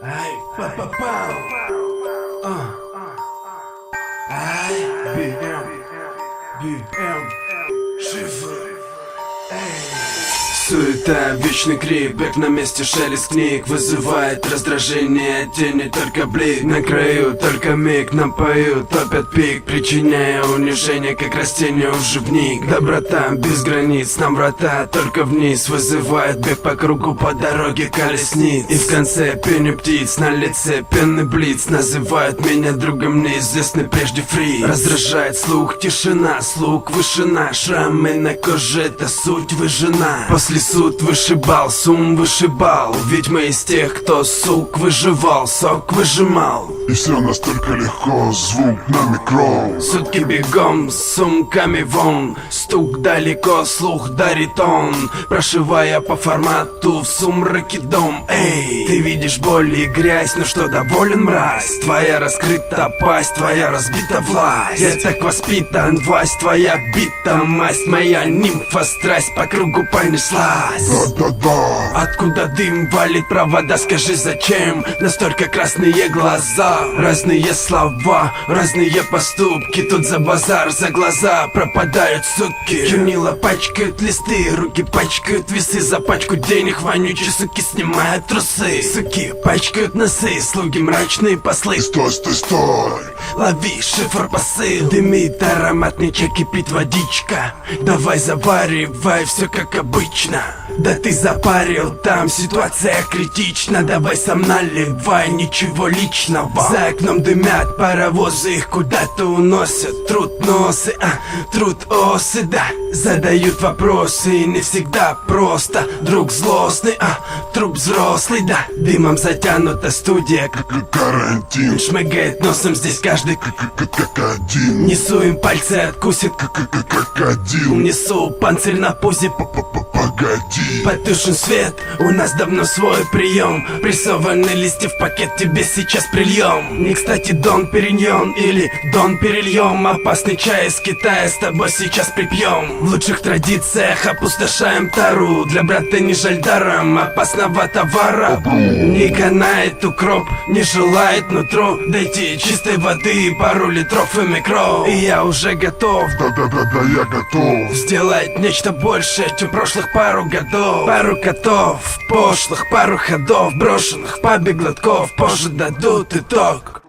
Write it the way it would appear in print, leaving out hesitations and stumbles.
Ай, па-па-пау. Ай, BM, шифр. Суета, вечный крик, бег на месте, шелест книг вызывает раздражение, тени только блик. На краю только миг, напою, топят пик, причиняя унижение, как растение уже вник. Доброта без границ, нам врата только вниз, вызывает бег по кругу по дороге колесниц. И в конце пение птиц, на лице пенный блиц, называют меня другом неизвестный прежде фри. Раздражает слух, тишина, слух, вышина, шрамы на коже, это суть выжжена. После суд вышибал, сум вышибал, ведь мы из тех, кто сук выживал, сок выжимал. И все настолько легко, звук на микро. Сутки бегом, с сумками вон, стук далеко, слух дарит он, прошивая по формату в сумраке дом. Эй, ты видишь боль и грязь, но что доволен, мразь? Твоя раскрыта пасть, твоя разбита власть. Я так воспитан, власть твоя бита, масть моя нимфа, страсть по кругу понеслась. Да-да-да. Откуда дым валит провода, скажи зачем? Настолько красные глаза, разные слова, разные поступки. Тут за базар, за глаза пропадают суки. Чернила пачкают листы, руки пачкают весы. За пачку денег вонючие суки снимают трусы. Суки пачкают носы, слуги мрачные послы. Стой, стой, стой. Лови шифр посыл, дымит ароматный чай, кипит водичка. Давай заваривай все как обычно. Да ты запарил, там ситуация критична. Давай сам наливай, ничего личного. За окном дымят паровозы, их куда-то уносят. Труд носы, труд осы, да. Задают вопросы, и не всегда просто. Друг злостный, труп взрослый, да. Дымом затянута студия, Как карантин. шмыгает носом здесь каждый. Как один. Несу им пальцы, откусит. Как один. Несу панцирь на пузе. Погоди. Потушен свет, у нас давно свой прием. Прессованные листья в пакет тебе сейчас прильем. Не кстати Дон Периньон или Дон Перельем. Опасный чай из Китая с тобой сейчас припьем. В лучших традициях опустошаем тару. Для брата не жаль даром опасного товара. Не канает укроп, не желает нутро дойти чистой воды, пару литров и микро. И я уже готов Да-да-да-да, я готов. сделать нечто большее, чем прошлых пару годов. Пару котов, пошлых, пару ходов, брошенных в пабе глотков. Позже дадут итог.